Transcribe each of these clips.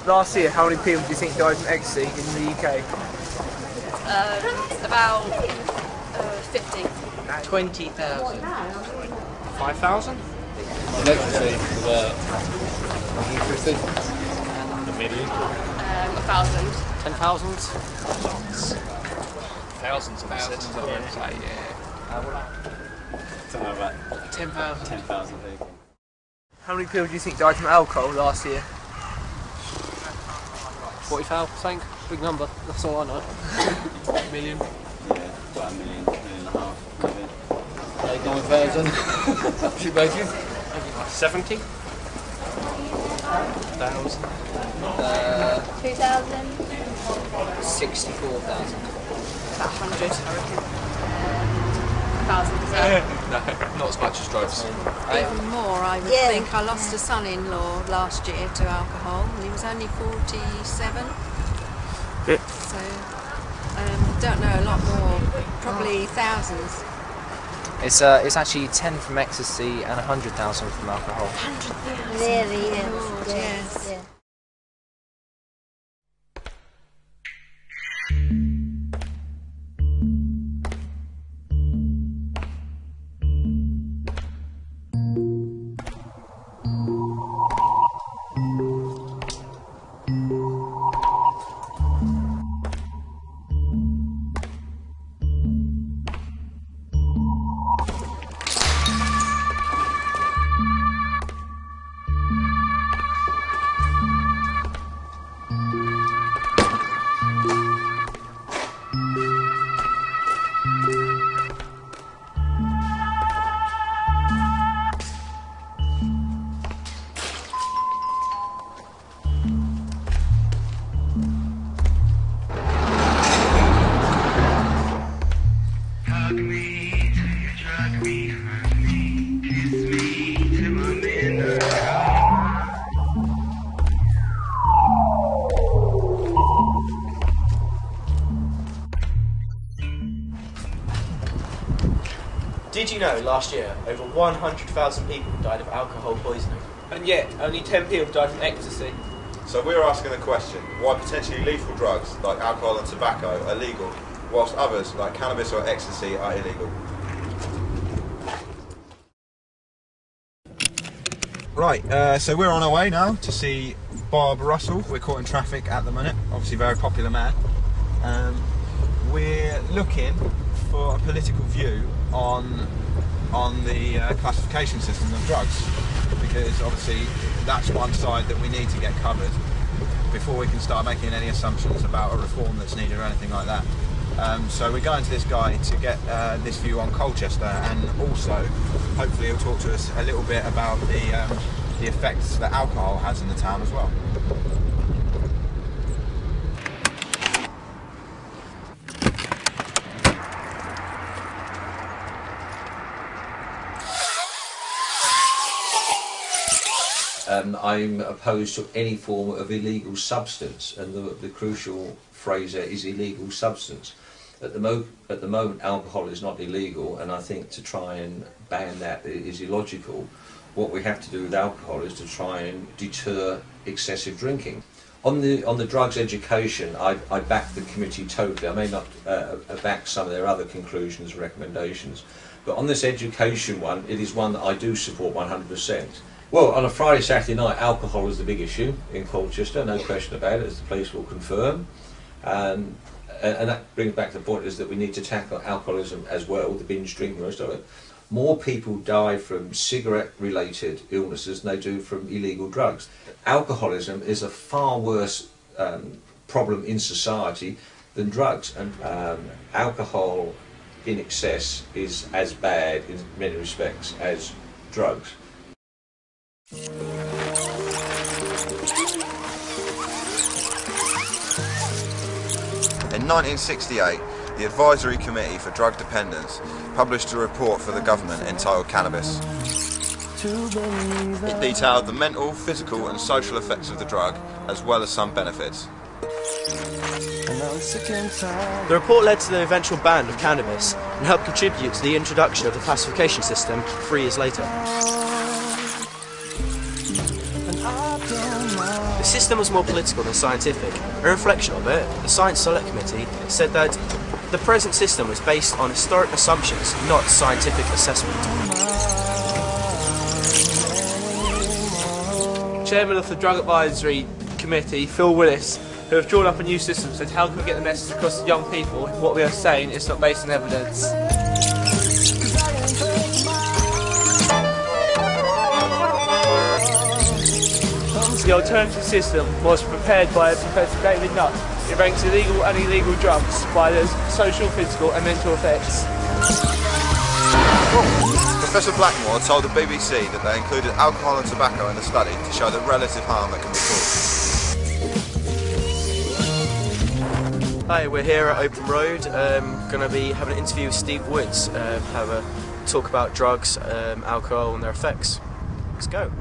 Last year, how many people do you think died from ecstasy in the UK? About 50. 20,000. 5,000? Electricity was 150. A million. 1,000. 10,000? Thousands of us. Don't know about 10,000. 10,000 people. How many people do you think died from alcohol last year? 40,000, something. Big number, that's all I know. Million. Yeah, about a million, million and a half, maybe. 9,000. Should make you? 70? 2,000. 64,000. About 100, I reckon. 1,000, is that? No, not as much as drugs. Even more, I would think. I lost a son-in-law last year to alcohol, and he was only 47. Yeah. So, don't know, a lot more. Probably thousands. It's actually 10 from ecstasy and 100,000 from alcohol. 100,000. Nearly, yes. Lord, yes. Yeah. Did you know last year over 100,000 people died of alcohol poisoning? And yet, only 10 people died from ecstasy. So we're asking the question, why potentially lethal drugs like alcohol and tobacco are legal, whilst others like cannabis or ecstasy are illegal? Right, so we're on our way now to see Bob Russell. We're caught in traffic at the minute, obviously very popular man. We're looking for a political view on the classification system of drugs, because obviously that's one side that we need to get covered before we can start making any assumptions about a reform that's needed or anything like that. So we're going to this guy to get this view on Colchester, and also hopefully he'll talk to us a little bit about the effects that alcohol has in the town as well. I'm opposed to any form of illegal substance, and the crucial phrase there is illegal substance. At the moment, alcohol is not illegal, and I think to try and ban that is illogical. What we have to do with alcohol is to try and deter excessive drinking. On the drugs education, I back the committee totally. I may not back some of their other conclusions and recommendations, but on this education one, it is one that I do support 100%. Well, on a Friday, Saturday night, alcohol is the big issue in Colchester, no question about it, as the police will confirm. And that brings back to the point is that we need to tackle alcoholism as well, the binge drinking, most of it. More people die from cigarette-related illnesses than they do from illegal drugs. Alcoholism is a far worse problem in society than drugs, and alcohol in excess is as bad in many respects as drugs. In 1968, the Advisory Committee for Drug Dependence published a report for the government entitled Cannabis. It detailed the mental, physical and social effects of the drug, as well as some benefits. The report led to the eventual ban of cannabis and helped contribute to the introduction of the classification system 3 years later. The system was more political than scientific. A reflection of it, the Science Select Committee said that the present system was based on historic assumptions, not scientific assessment. Chairman of the Drug Advisory Committee, Phil Willis, who have drawn up a new system, said how can we get the message across to young people what we are saying is not based on evidence. The alternative system was prepared by Professor David Nutt. It ranks illegal and illegal drugs by their social, physical and mental effects. Professor Blackmore told the BBC that they included alcohol and tobacco in the study to show the relative harm that can be caused. Hi, we're here at Open Road. Going to be having an interview with Steve Woods, have a talk about drugs, alcohol and their effects. Let's go.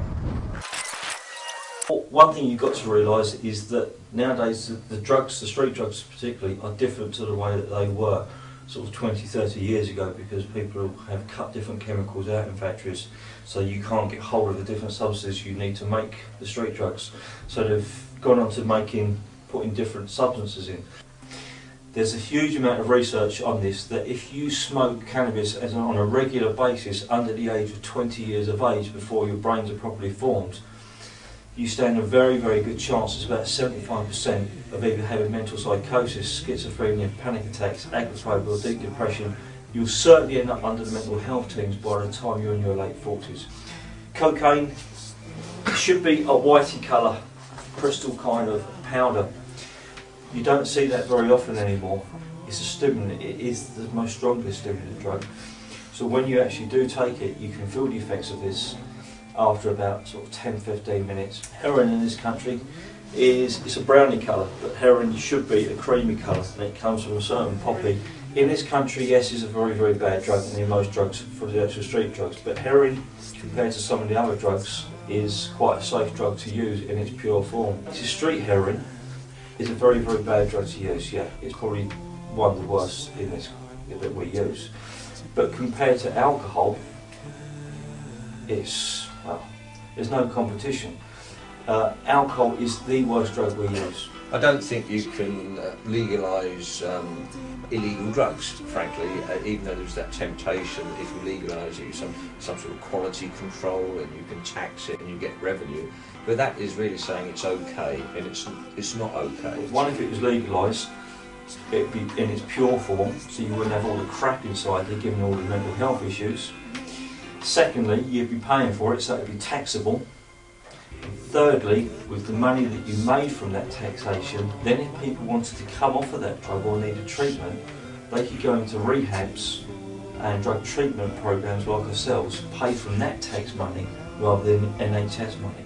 One thing you've got to realise is that nowadays the drugs, the street drugs particularly, are different to the way that they were sort of 20, 30 years ago, because people have cut different chemicals out in factories, so you can't get hold of the different substances you need to make the street drugs. So they've gone on to putting different substances in. There's a huge amount of research on this, that if you smoke cannabis on a regular basis under the age of 20 years of age before your brains are properly formed, you stand a very, very good chance. It's about 75% of either having mental psychosis, schizophrenia, panic attacks, agoraphobia or deep depression. You'll certainly end up under the mental health teams by the time you're in your late 40s. Cocaine should be a whitey colour, crystal kind of powder. You don't see that very often anymore. It's a stimulant. It is the most strongest stimulant drug. So when you actually do take it, you can feel the effects of this after about sort of 10-15 minutes. Heroin in this country it's a browny colour, but heroin should be a creamy colour, and it comes from a certain poppy. In this country, yes, it's a very, very bad drug, and in most drugs for the actual street drugs, but heroin, compared to some of the other drugs, is quite a safe drug to use in its pure form. It's a street heroin. It's a very, very bad drug to use, yeah. It's probably one of the worst in this that we use. But compared to alcohol, well, there's no competition. Alcohol is the worst drug we use. I don't think you can legalise illegal drugs, frankly, even though there's that temptation that if you legalise it, some sort of quality control and you can tax it and you get revenue. But that is really saying it's okay, and it's not okay. One, if it was legalised, it'd be in its pure form, so you wouldn't have all the crap inside there, given all the mental health issues. Secondly, you'd be paying for it, so it'd be taxable. Thirdly, with the money that you made from that taxation, then if people wanted to come off of that drug or needed treatment, they could go into rehabs and drug treatment programs like ourselves, pay from that tax money rather than NHS money.